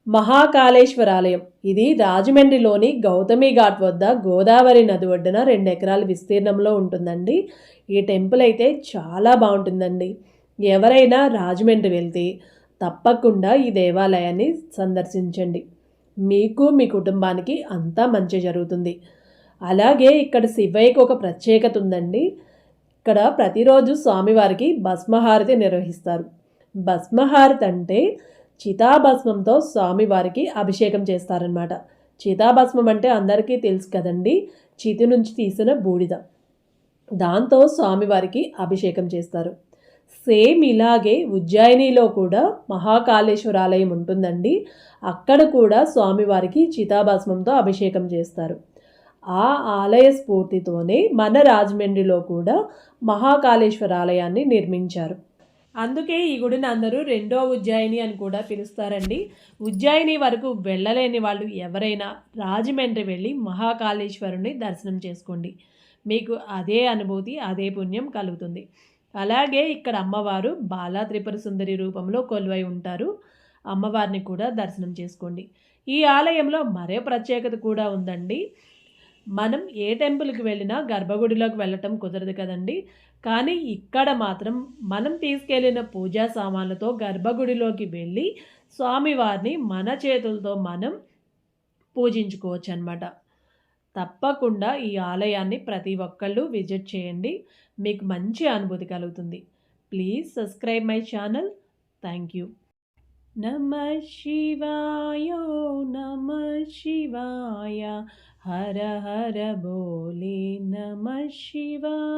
మహాకాళేశ్వర ఆలయం. ఇది రాజమండ్రిలోని గౌతమి ఘాట్ వద్ద గోదావరి నది ఒడ్డున 2 ఎకరాల విస్తీర్ణంలో ఉంటుందండి. ఈ టెంపుల్ అయితే చాలా బాగుంటుందండి. ఎవరైనా రాజమండ్రి వెళ్తే తప్పకుండా ఈ దేవాలయాన్ని సందర్శించండి. మీకు మీ కుటుంబానికి అంతా మంచి జరుగుతుంది. అలాగే ఇక్కడ శివయ్యకి ఒక ప్రత్యేకత ఉందండి. ఇక్కడ ప్రతిరోజు స్వామివారికి భస్మహారతి నిర్వహిస్తారు. భస్మహారతి అంటే చితాభస్మంతో స్వామివారికి అభిషేకం చేస్తారనమాట. చితాభస్మం అంటే అందరికీ తెలుసు కదండి, చితి నుంచి తీసిన బూడిద. దాంతో స్వామివారికి అభిషేకం చేస్తారు. సేమ్ ఇలాగే ఉజ్జయినిలో కూడా మహాకాళేశ్వర ఆలయం ఉంటుందండి. అక్కడ కూడా స్వామివారికి చితాభస్మంతో అభిషేకం చేస్తారు. ఆ ఆలయ స్ఫూర్తితోనే మన రాజమండ్రిలో కూడా మహాకాళేశ్వర ఆలయాన్ని నిర్మించారు. అందుకే ఈ గుడిని అందరూ రెండో ఉజ్జయిని అని కూడా పిలుస్తారండి. ఉజ్జయిని వరకు వెళ్ళలేని వాళ్ళు ఎవరైనా రాజమండ్రి వెళ్ళి మహాకాళేశ్వరుని దర్శనం చేసుకోండి. మీకు అదే అనుభూతి, అదే పుణ్యం కలుగుతుంది. అలాగే ఇక్కడ అమ్మవారు బాలా త్రిపుర సుందరి రూపంలో కొలువై ఉంటారు. అమ్మవారిని కూడా దర్శనం చేసుకోండి. ఈ ఆలయంలో మరో ప్రత్యేకత కూడా ఉందండి. మనం ఏ టెంపుల్కి వెళ్ళినా గర్భగుడిలోకి వెళ్ళటం కుదరదు కదండి. కానీ ఇక్కడ మాత్రం మనం తీసుకెళ్ళిన పూజా సామాన్లతో గర్భగుడిలోకి వెళ్ళి స్వామివారిని మన చేతులతో మనం పూజించుకోవచ్చు అన్నమాట. తప్పకుండా ఈ ఆలయాన్ని ప్రతి ఒక్కళ్ళు విజిట్ చేయండి. మీకు మంచి అనుభూతి కలుగుతుంది. Please subscribe my channel. Thank you. నమః శివాయ, నమః శివాయ, హర హర బోలే నమః శివాయ.